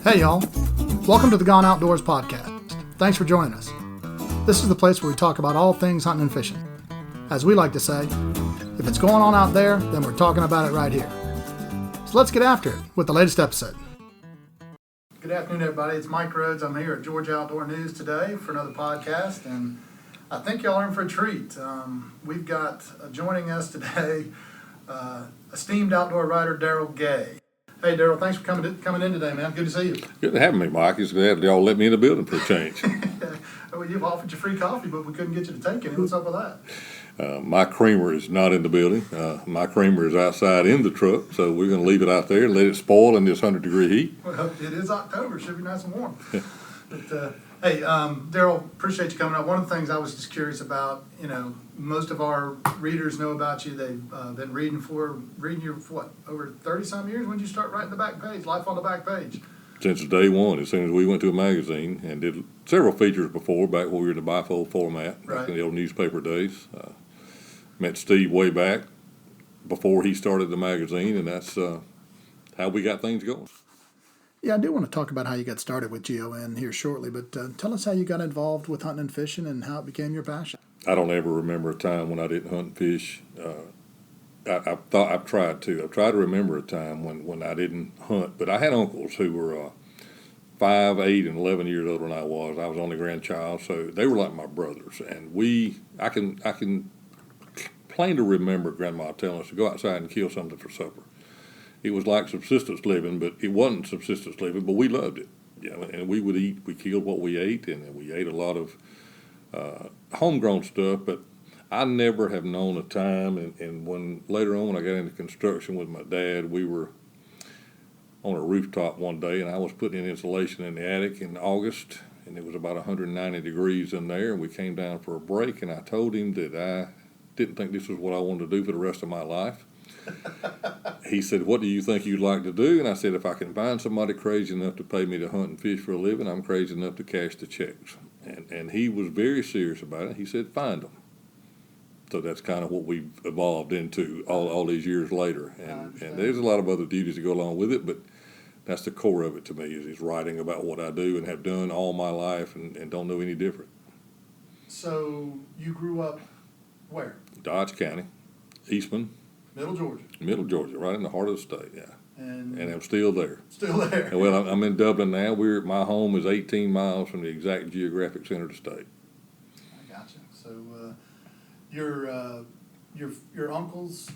Hey y'all, welcome to the GON Outdoors podcast. Thanks for joining us. This is the place where we talk about all things hunting and fishing. As we like to say, if it's going on out there, then we're talking about it right here. So let's get after it with the latest episode. Good afternoon everybody, it's Mike Rhodes. I'm here at Georgia Outdoor News today for another podcast, and I think y'all are in for a treat. We've got joining us today esteemed outdoor writer Daryl Gay. Hey Daryl, thanks for coming in today, man. Good to see you. Good to have me, Mike. It's glad y'all let me in the building for a change. Well, you've offered you free coffee, but we couldn't get you to take any. What's up with that? My creamer is not in the building. My creamer is outside in the truck, so we're going to leave it out there and let it spoil in this 100-degree heat. Well, it is October. It should be nice and warm. But, hey, Daryl, appreciate you coming up. One of the things I was just curious about, most of our readers know about you. They've been reading you for over 30-some years. When did you start writing the back page, Life on the Back Page? Since day one, as soon as we went to a magazine and did several features before, back when we were in the bifold format, back in the old newspaper days. Met Steve way back before he started the magazine, and that's how we got things going. Yeah, I do want to talk about how you got started with GON here shortly, but tell us how you got involved with hunting and fishing and how it became your passion. I don't ever remember a time when I didn't hunt and fish. I've tried to. I've tried to remember a time when I didn't hunt, but I had uncles who were 5, 8, and 11 years older than I was. I was only grandchild, so they were like my brothers, and I can plain to remember Grandma telling us to go outside and kill something for supper. It was like subsistence living, but it wasn't subsistence living, but we loved it. And we would eat. We killed what we ate, and we ate a lot of homegrown stuff, but I never have known a time, and when later on when I got into construction with my dad, we were on a rooftop one day, and I was putting in insulation in the attic in August, and it was about 190 degrees in there, and we came down for a break, and I told him that I didn't think this was what I wanted to do for the rest of my life. He said, "What do you think you'd like to do?" And I said, "If I can find somebody crazy enough to pay me to hunt and fish for a living, I'm crazy enough to cash the checks." And he was very serious about it. He said, "Find them." So that's kind of what we've evolved into all these years later. And there's a lot of other duties that go along with it, but that's the core of it to me, is writing about what I do and have done all my life and don't know any different. So you grew up where? Dodge County, Eastman. Middle Georgia, right in the heart of the state, yeah. And I'm still there. Still there. Well, I'm in Dublin now. My home is 18 miles from the exact geographic center of the state. I gotcha. So your uncles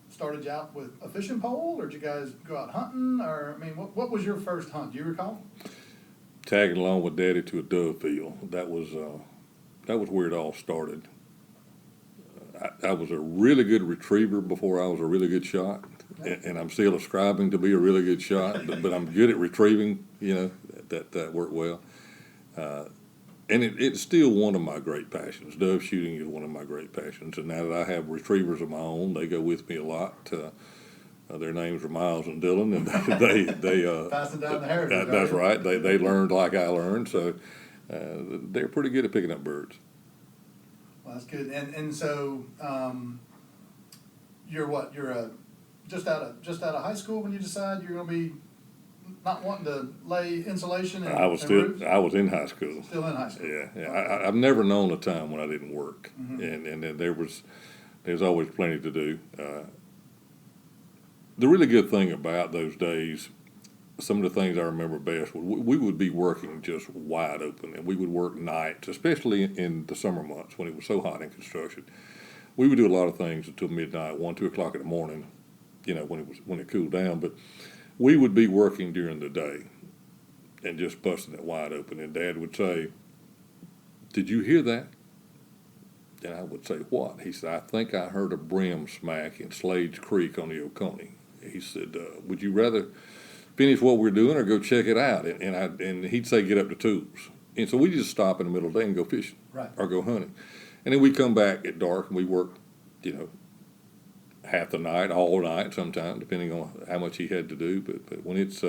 started you out with a fishing pole, or did you guys go out hunting? Or what was your first hunt? Do you recall? Tagging along with Daddy to a dove field. That was where it all started. I was a really good retriever before I was a really good shot, and I'm still ascribing to be a really good shot, but I'm good at retrieving. That worked well. And it's still one of my great passions. Dove shooting is one of my great passions, and now that I have retrievers of my own, they go with me a lot. Their names are Miles and Dylan, and they passing down the heritage. That's right. They learned like I learned, so they're pretty good at picking up birds. Well, that's good. And so you're what? You're just out of high school when you decide you're going to be not wanting to lay insulation and I was in high school. Still in high school. Yeah. I've never known a time when I didn't work, and there's always plenty to do. The really good thing about those days, some of the things I remember best, we would be working just wide open, and we would work nights, especially in the summer months when it was so hot in construction. We would do a lot of things until midnight, 1, 2 o'clock in the morning, when it cooled down. But we would be working during the day and just busting it wide open. And Dad would say, "Did you hear that?" And I would say, "What?" He said, "I think I heard a brim smack in Slade's Creek on the Oconee." He said, "Would you rather finish what we're doing or go check it out?" And he'd say, "Get up to tools." And so we just stop in the middle of the day and go fishing, right, or go hunting. And then we'd come back at dark and we worked, half the night, all night sometimes, depending on how much he had to do. But when it's,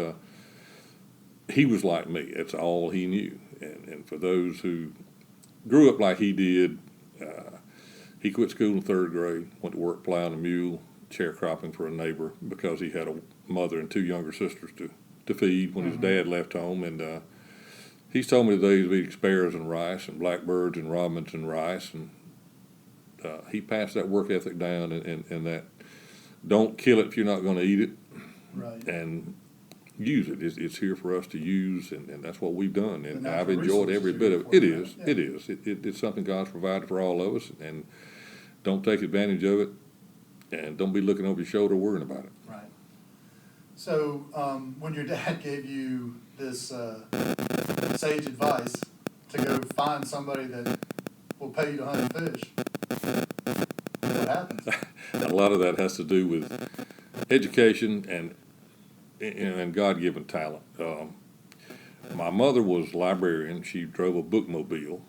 he was like me. That's all he knew. And for those who grew up like he did, he quit school in 3rd grade, went to work plowing a mule, sharecropping for a neighbor because he had a mother and 2 younger sisters to to feed when his dad left home, and he's told me today he's eating sparrows and rice and blackbirds and robins and rice, and he passed that work ethic down, and that don't kill it if you're not going to eat it, Right. and use it. It's here for us to use, and that's what we've done, and The I've natural enjoyed every resources bit are of it. here It for you, is. right? It is. It's something God's provided for all of us, and don't take advantage of it, and don't be looking over your shoulder worrying about it. Right. So, when your dad gave you this sage advice to go find somebody that will pay you to hunt and fish, what happens? A lot of that has to do with education and God-given talent. My mother was a librarian. She drove a bookmobile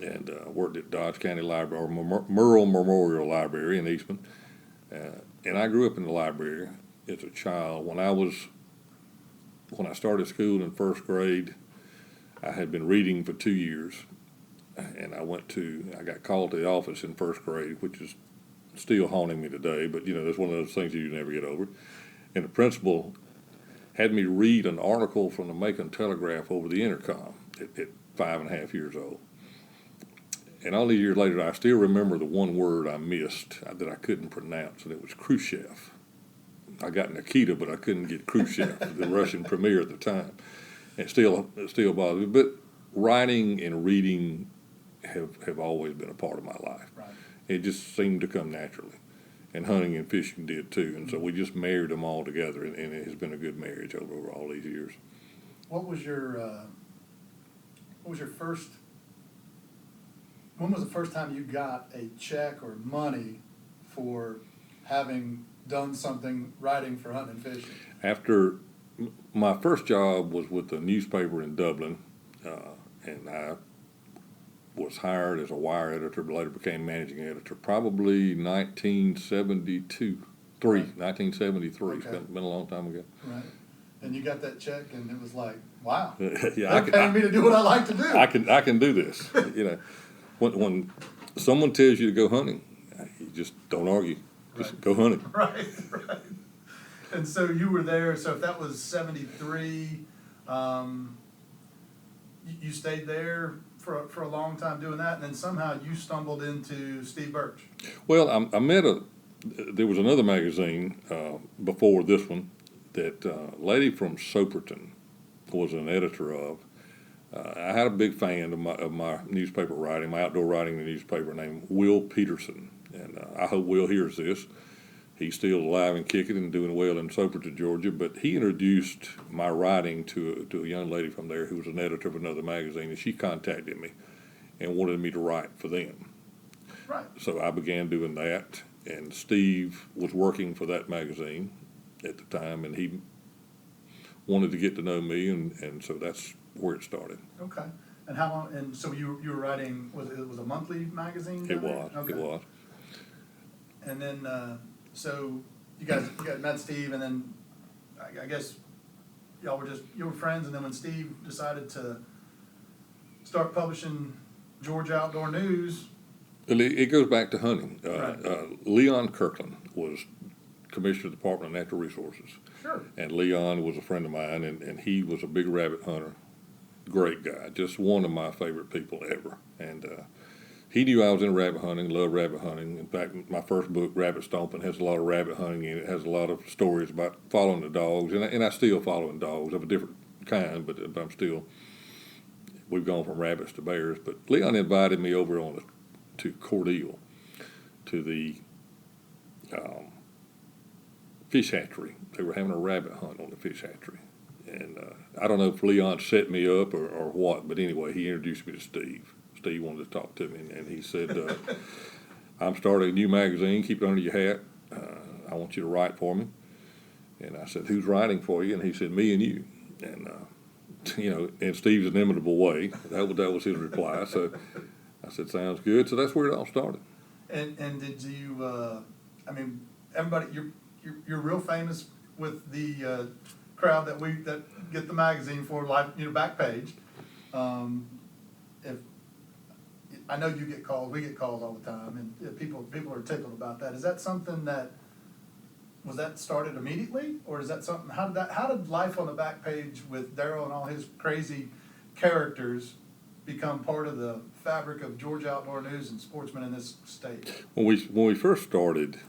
and worked at Dodge County Library, or Merle Memorial Library in Eastman. And I grew up in the library as a child. When I started school in first grade, I had been reading for 2 years, and I got called to the office in first grade, which is still haunting me today, but that's one of those things you never get over. And the principal had me read an article from the Macon Telegraph over the intercom at 5.5 years old. And all these years later, I still remember the one word I missed that I couldn't pronounce, and it was Khrushchev. I got Nikita, but I couldn't get Khrushchev, the Russian premier at the time. It still bothers me. But writing and reading have always been a part of my life. Right. It just seemed to come naturally. And hunting and fishing did too. And so we just married them all together, and it has been a good marriage over all these years. What was your first? When was the first time you got a check or money for having done something writing for hunting and fishing? After my first job was with a newspaper in Dublin, and I was hired as a wire editor, but later became managing editor, probably 1973. Okay. It's been a long time ago. Right. And you got that check, and it was like, wow, Yeah, they're paying me to do what I like to do. I can do this. When someone tells you to go hunting, you just don't argue. Just go hunting. Right. And so you were there. So if that was 73, you stayed there for a long time doing that, and then somehow you stumbled into Steve Birch. Well, I met there was another magazine before this one that a lady from Soperton was an editor of. I had a big fan of my newspaper writing, my outdoor writing in the newspaper, named Will Peterson. And I hope Will hears this. He's still alive and kicking and doing well in Soperton, Georgia. But he introduced my writing to a young lady from there who was an editor of another magazine, and she contacted me and wanted me to write for them. Right. So I began doing that, and Steve was working for that magazine at the time, and he wanted to get to know me, and so that's where it started. Okay. And how long? And so you were writing? It was a monthly magazine? It was. Okay. It was. And then so you guys met Steve, and then I guess you were friends, and then when Steve decided to start publishing Georgia Outdoor News. It goes back to hunting. Right. Leon Kirkland was commissioner of the Department of Natural Resources. Sure. And Leon was a friend of mine, and he was a big rabbit hunter. Great guy, just one of my favorite people ever. And he knew I was in rabbit hunting, loved rabbit hunting. In fact, my first book, Rabbit Stomping, has a lot of rabbit hunting in it. It has a lot of stories about following the dogs, and I still following dogs of a different kind, but I'm still, we've gone from rabbits to bears. But Leon invited me over to Cordele, to the fish hatchery. They were having a rabbit hunt on the fish hatchery. And I don't know if Leon set me up or what, but anyway, he introduced me to Steve. Steve wanted to talk to me, and he said, I'm starting a new magazine, keep it under your hat. I want you to write for me. And I said, who's writing for you? And he said, me and you. And, in Steve's inimitable way, that was his reply. So I said, sounds good. So that's where it all started. And did you, everybody, you're real famous with the crowd that get the magazine for back page. If I know you get calls, we get calls all the time, and people are tickled about that. Is that something that was that started immediately, or is that something? How did life on the back page with Daryl and all his crazy characters become part of the fabric of Georgia outdoor news and sportsmen in this state? When we first started,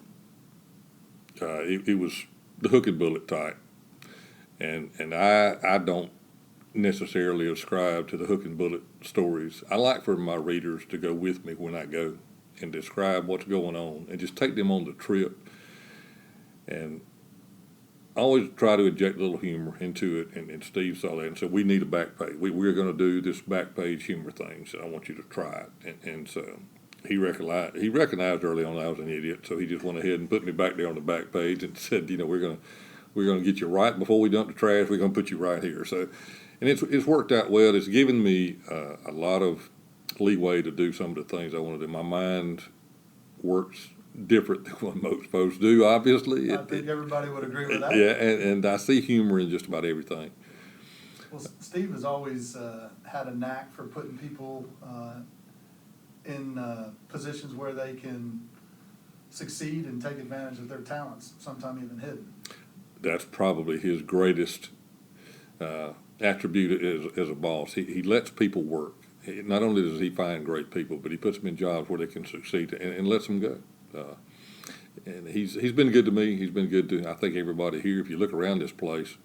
it was the hook and bullet type, and I don't necessarily ascribe to the hook and bullet stories. I like for my readers to go with me when I go and describe what's going on and just take them on the trip. And I always try to inject a little humor into it, and Steve saw that and said, we need a back page. We're going to do this back page humor thing, so I want you to try it. And so he recognized early on I was an idiot, so he just went ahead and put me back there on the back page and said, we're going to get you right before we dump the trash. We're going to put you right here. So, and it's worked out well. It's given me a lot of leeway to do some of the things I want to do. My mind works different than what most folks do, obviously. I think everybody would agree with that. Yeah, and I see humor in just about everything. Well, Steve has always had a knack for putting people in positions where they can succeed and take advantage of their talents, sometimes even hidden. That's probably his greatest attribute as a boss. He lets people work. Not only does he find great people, but he puts them in jobs where they can succeed and lets them go. And he's been good to me. He's been good to, I think, everybody here. If you look around this place,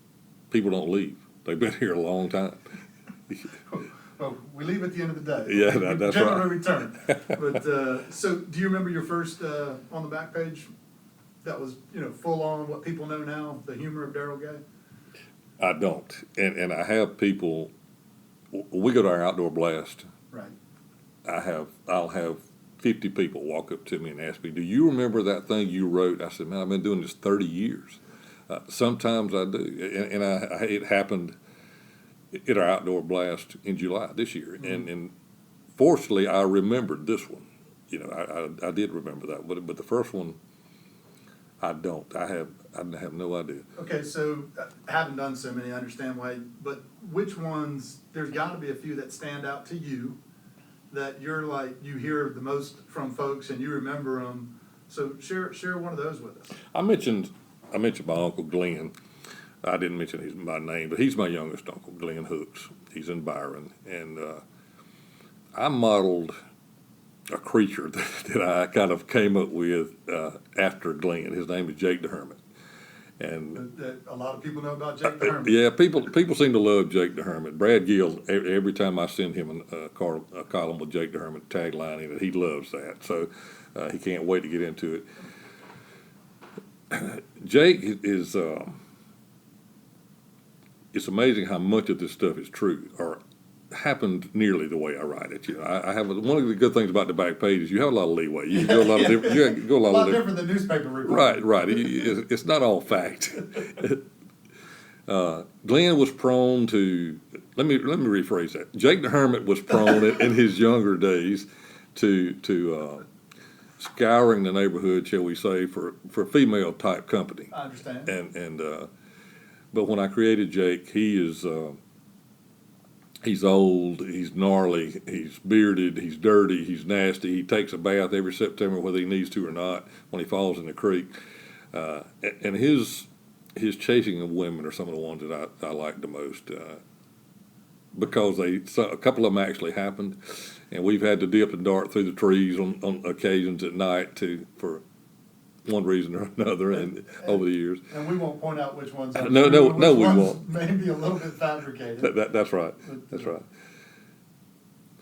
people don't leave. They've been here a long time. Well, we leave at the end of the day. Yeah, that's right. Generally return. But so, do you remember your first on the back page? That was full on what people know now, the humor of Daryl Gay. I don't, and I have people. We go to our outdoor blast. Right. I'll have 50 people walk up to me and ask me, "Do you remember that thing you wrote?" I said, "Man, I've been doing this 30 years." Sometimes I do, and it happened at our outdoor blast in July this year, Mm-hmm. and fortunately I remembered this one. I did remember that, but the first one I don't. I have no idea. Okay, so I haven't done so many. I understand why, but which ones? There's got to be a few that stand out to you that you're like you hear the most from folks and you remember them. So share one of those with us. I mentioned my uncle Glenn. I didn't mention his by name, but he's my youngest uncle, Glenn Hooks. He's in Byron, and I modeled a creature that I kind of came up with after Glenn. His name is Jake The Hermit, and A lot of people know about Jake The Hermit. yeah, people seem to love Jake The Hermit. Brad Gill, every time I send him a column with Jake The Hermit tagline in it, he loves that. So he can't wait to get into it. Jake is. It's amazing how much of this stuff is true or happened nearly the way I write it. I have one of the good things about the back page is you have a lot of leeway. You can go a lot of different. You can go a lot different than newspaper reporting. Right. It's not all fact. Glenn was prone to. Let me rephrase that. Jake the Hermit was prone in his younger days to scouring the neighborhood, shall we say, for female type company. I understand. And but when I created Jake, he is. He's old, he's gnarly, he's bearded, he's dirty, he's nasty. He takes a bath every September whether he needs to or not when he falls in the creek. And his chasing of women are some of the ones that I like the most because a couple of them actually happened. And we've had to dip and dart through the trees on occasions at night for one reason or another and over the years. And we won't point out which ones. No, we won't. Maybe a little bit fabricated. That's right. But, That's right.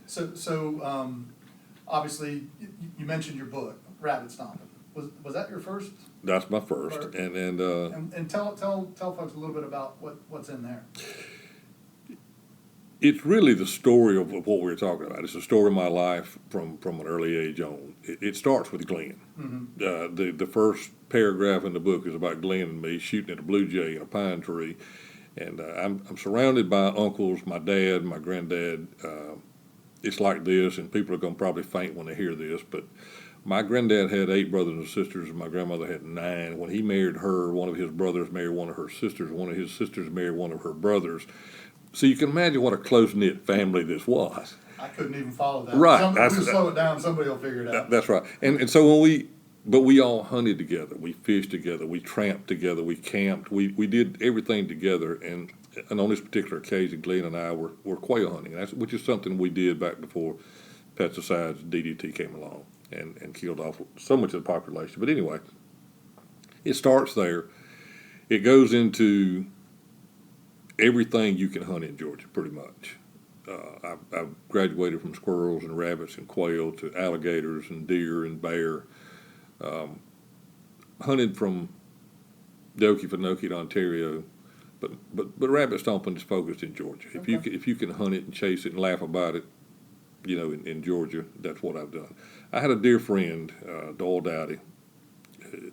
So obviously, you mentioned your book, Rabbit Stomping. Was that your first? That's my first. And tell folks a little bit about what's in there. It's really the story of what we're talking about. It's the story of my life from an early age on. It starts with Glenn. Mm-hmm. The first paragraph in the book is about Glenn and me shooting at a blue jay in a pine tree. And I'm surrounded by uncles, my dad, my granddad. It's like this, and people are going to probably faint when they hear this, but my granddad had 8 brothers and sisters, and my grandmother had 9. When he married her, one of his brothers married one of her sisters, one of his sisters married one of her brothers. So you can imagine what a close-knit family this was. I couldn't even follow that. Right. We'll slow it down. Somebody will figure it out. That's right. And so when but we all hunted together. We fished together. We tramped together. We camped. We did everything together. And on this particular occasion, Glenn and I were quail hunting, which is something we did back before pesticides, DDT came along and killed off so much of the population. But anyway, it starts there. It goes into everything you can hunt in Georgia, pretty much. I've graduated from squirrels and rabbits and quail to alligators and deer and bear. Hunted from Okefenokee to Ontario, but rabbit stomping is focused in Georgia. Okay. If you can hunt it and chase it and laugh about it, in Georgia, that's what I've done. I had a dear friend, Doyle Dowdy,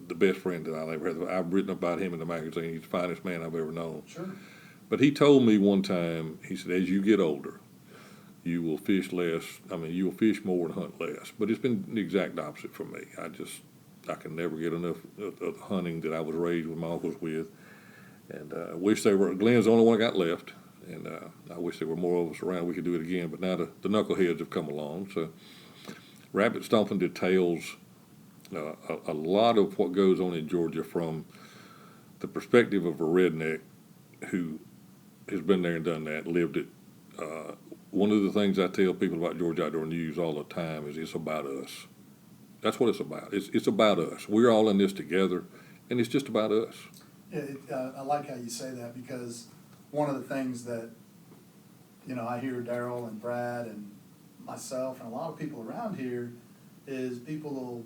the best friend that I'll ever have. I've written about him in the magazine. He's the finest man I've ever known. Sure. But he told me one time, he said, as you get older, you will fish less. I mean, you will fish more and hunt less. But it's been the exact opposite for me. I can never get enough of the hunting that I was raised with my uncles with. And I wish Glenn's the only one I got left. And I wish there were more of us around. We could do it again. But now the knuckleheads have come along. So rabbit stomping details a lot of what goes on in Georgia from the perspective of a redneck who has been there and done that, lived it. One of the things I tell people about Georgia Outdoor News all the time is it's about us. That's what it's about. It's about us. We're all in this together, and it's just about us. Yeah, I like how you say that, because one of the things that, I hear Daryl and Brad and myself and a lot of people around here is people will,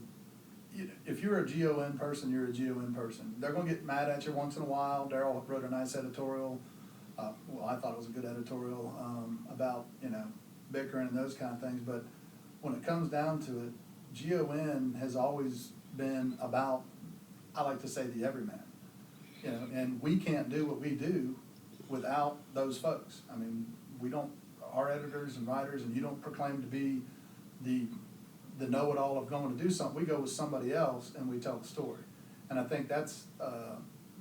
if you're a GON person, you're a GON person. They're going to get mad at you once in a while. Daryl wrote a nice editorial. I thought it was a good editorial about, bickering and those kind of things. But when it comes down to it, GON has always been about, I like to say, the everyman. And we can't do what we do without those folks. I mean, we don't, our editors and writers, and you don't proclaim to be the know-it-all of going to do something. We go with somebody else and we tell the story. And I think that's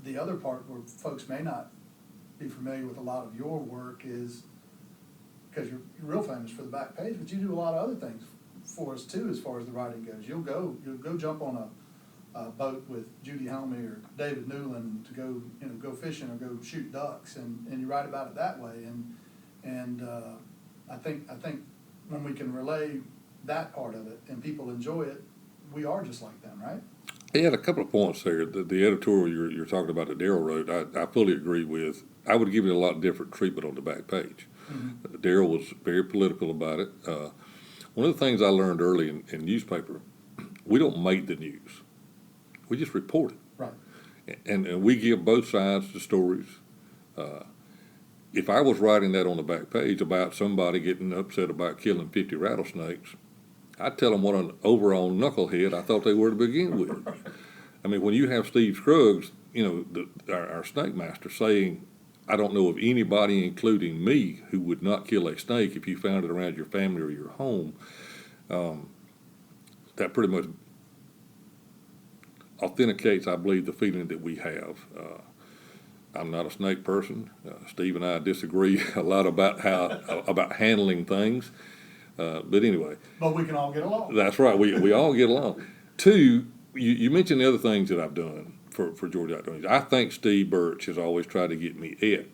the other part where folks may not be familiar with a lot of your work is, because you're real famous for the back page, but you do a lot of other things for us too as far as the writing goes. You'll go jump on a boat with Judy Helmy or David Newland to go fishing or go shoot ducks, and you write about it that way. And I think when we can relay that part of it and people enjoy it, we are just like them, right? He had a couple of points there. The editorial you're talking about that Daryl wrote, I fully agree with. I would give it a lot different treatment on the back page. Mm-hmm. Daryl was very political about it. One of the things I learned early in newspaper, we don't make the news. We just report it. Right. And we give both sides the stories. If I was writing that on the back page about somebody getting upset about killing 50 rattlesnakes, I'd tell them what an overall knucklehead I thought they were to begin with. I mean, when you have Steve Scruggs, our snake master, saying, I don't know of anybody, including me, who would not kill a snake if you found it around your family or your home, that pretty much authenticates, I believe, the feeling that we have. I'm not a snake person. Steve and I disagree a lot about handling things. But anyway. But we can all get along. That's right. We all get along. Two, you mentioned the other things that I've done for Georgia Outdoors. I think Steve Birch has always tried to get me it.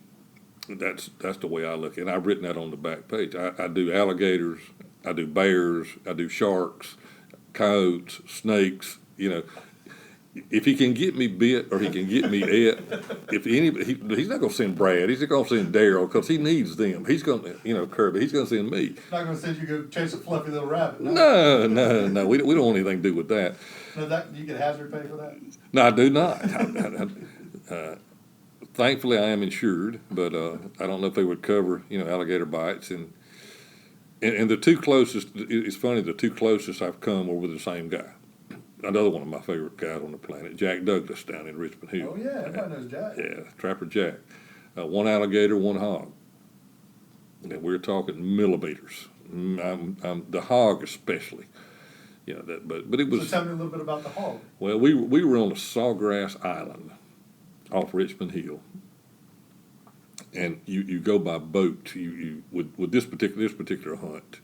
That's the way I look at it. And I've written that on the back page. I do alligators, I do bears, I do sharks, coyotes, snakes. If he can get me bit or he can get me it, he's not going to send Brad. He's going to send Daryl because he needs them. He's going to, Kirby. He's going to send me. Not going to send you to go chase a fluffy little rabbit. No. We don't want anything to do with that. No, you get hazard pay for that? No, I do not. Thankfully, I am insured, but I don't know if they would cover, alligator bites. And the two closest, it's funny, the two closest I've come were with the same guy. Another one of my favorite guys on the planet, Jack Douglas, down in Richmond Hill. Oh, yeah, everybody knows Jack. Yeah, Trapper Jack. One alligator, one hog. And we're talking millimeters. The hog especially. But it was. So tell me a little bit about the hog. Well, we were on a Sawgrass Island off Richmond Hill, and you go by boat. You with this particular hunt,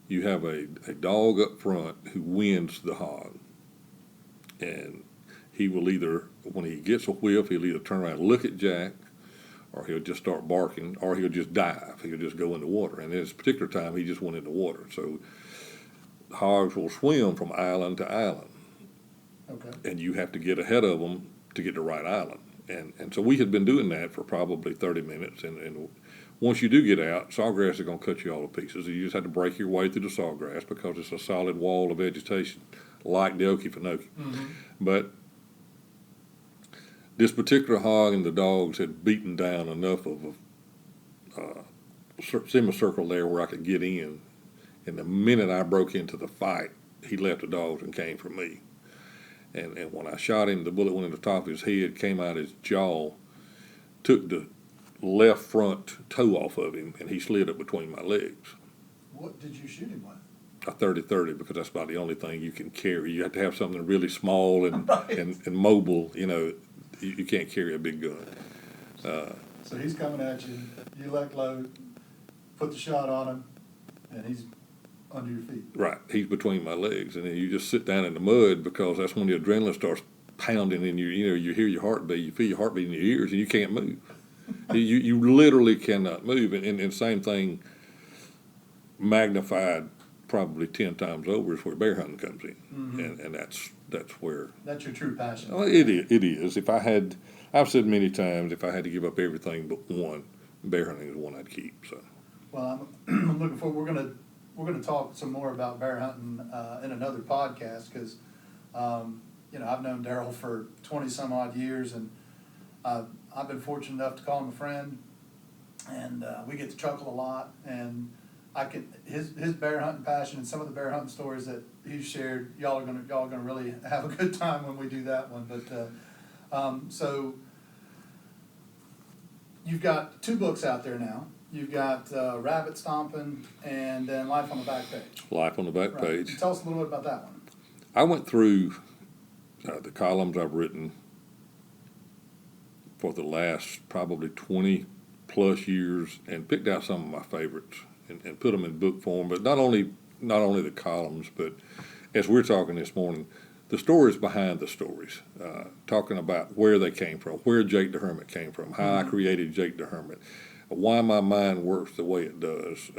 you have a dog up front who wins the hog. And he will either, when he gets a whiff, he'll either turn around and look at Jack, or he'll just start barking, or he'll just dive. He'll just go in the water. And at this particular time, he just went in the water. So hogs will swim from island to island. Okay. And you have to get ahead of them to get the right island. And so we had been doing that for probably 30 minutes. And once you do get out, sawgrass is going to cut you all to pieces. You just have to break your way through the sawgrass because it's a solid wall of vegetation, like the Okefenokee. Mm-hmm. But this particular hog and the dogs had beaten down enough of a semicircle there where I could get in. And the minute I broke into the fight, he left the dogs and came for me. And when I shot him, the bullet went in the top of his head, came out his jaw, took the left front toe off of him, and he slid up between my legs. What did you shoot him with? A 30-30, because that's about the only thing you can carry. You have to have something really small and Right. and mobile. You know, you can't carry a big gun. So he's coming at you. You let low, put the shot on him, and he's under your feet. Right, he's between my legs, and then you just sit down in the mud because that's when the adrenaline starts pounding in you. You know, you hear your heartbeat, you feel your heartbeat in your ears, and you can't move. you literally cannot move, and same thing magnified probably 10 times over is where bear hunting comes in, Mm-hmm. and that's where. That's your true passion. Well, it is. If I had, I've said many times, if I had to give up everything but one, bear hunting is the one I'd keep. So. Well, I'm looking forward. We're gonna talk some more about bear hunting in another podcast because, you know, I've known Daryl for 20 some odd years, and I've been fortunate enough to call him a friend, and we get to chuckle a lot. And his bear hunting passion and some of the bear hunting stories that he's shared, y'all are gonna really have a good time when we do that one. But so you've got 2 books out there now. You've got Rabbit Stomping and then Life on the Back Page. Life on the Back Right. Page. Tell us a little bit about that one. I went through the columns I've written for the last probably 20 plus years and picked out some of my favorites and put them in book form. But not only the columns, but as we're talking this morning, the stories behind the stories, talking about where they came from, where Jake the Hermit came from, how I created Jake the Hermit, why my mind works the way it does,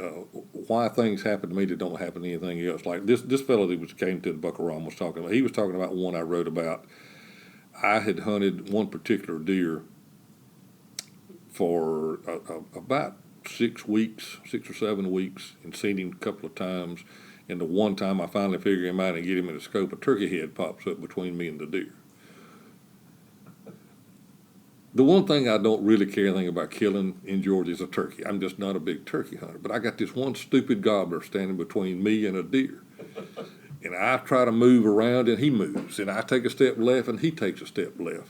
why things happen to me that don't happen to anything else. Like this fellow that came to the Buckaroo was talking about. He was talking about one I wrote about. I had hunted one particular deer for about 6 or 7 weeks, and seen him a couple of times. And the one time I finally figure him out and get him in the scope, a turkey head pops up between me and the deer. The one thing I don't really care anything about killing in Georgia is a turkey. I'm just not a big turkey hunter. But I got this one stupid gobbler standing between me and a deer. And I try to move around and he moves. And I take a step left and he takes a step left.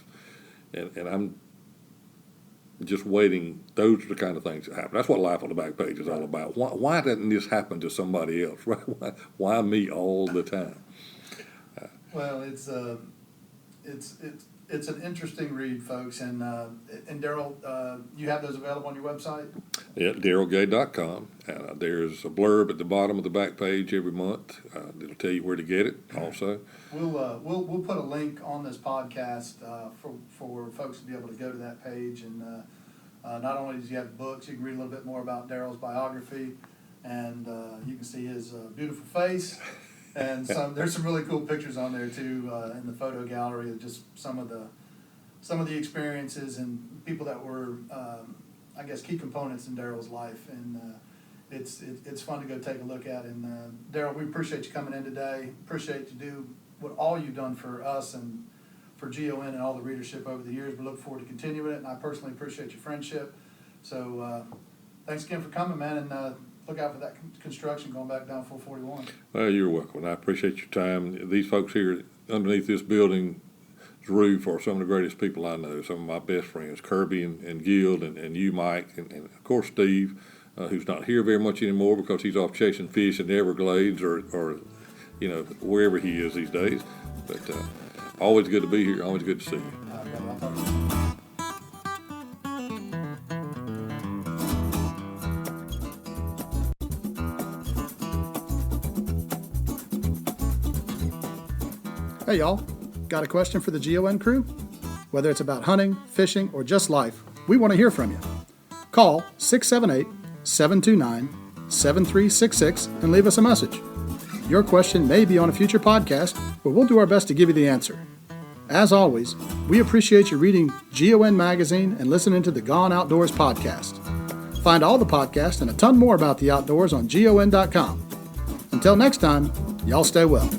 And I'm just waiting. Those are the kind of things that happen. That's what Life on the Back Page is all about. Why doesn't this happen to somebody else? Why me all the time? Well, it's an interesting read, folks. And Daryl, you have those available on your website? Yeah, DarylGay.com. There's a blurb at the bottom of the back page every month. It'll tell you where to get it. Also, we'll put a link on this podcast for folks to be able to go to that page. And not only does he have books, you can read a little bit more about Daryl's biography, and you can see his beautiful face. And there's some really cool pictures on there too in the photo gallery of just some of the experiences and people that were I guess key components in Daryl's life, and it's fun to go take a look at. And Daryl, we appreciate you coming in today. Appreciate you do what all you've done for us and for GON and all the readership over the years. We look forward to continuing it, and I personally appreciate your friendship. So thanks again for coming, man, and look out for that construction going back down 441. well, you're welcome. And I appreciate your time. These folks here underneath this building roof are some of the greatest people I know. Some of my best friends, Kirby and Guild, and you, Mike, and of course Steve, who's not here very much anymore because he's off chasing fish in the Everglades or wherever he is these days. But always good to be here. Always good to see you. I'll talk to you. Hey y'all, Got a question for the GON crew? Whether it's about hunting, fishing, or just life, we want to hear from you. Call 678-729-7366 and leave us a message. Your question may be on a future podcast, but we'll do our best to give you the answer. As always, we appreciate you reading GON Magazine and listening to the GON Outdoors podcast. Find all the podcasts and a ton more about the outdoors on GON.com. Until next time, y'all stay well.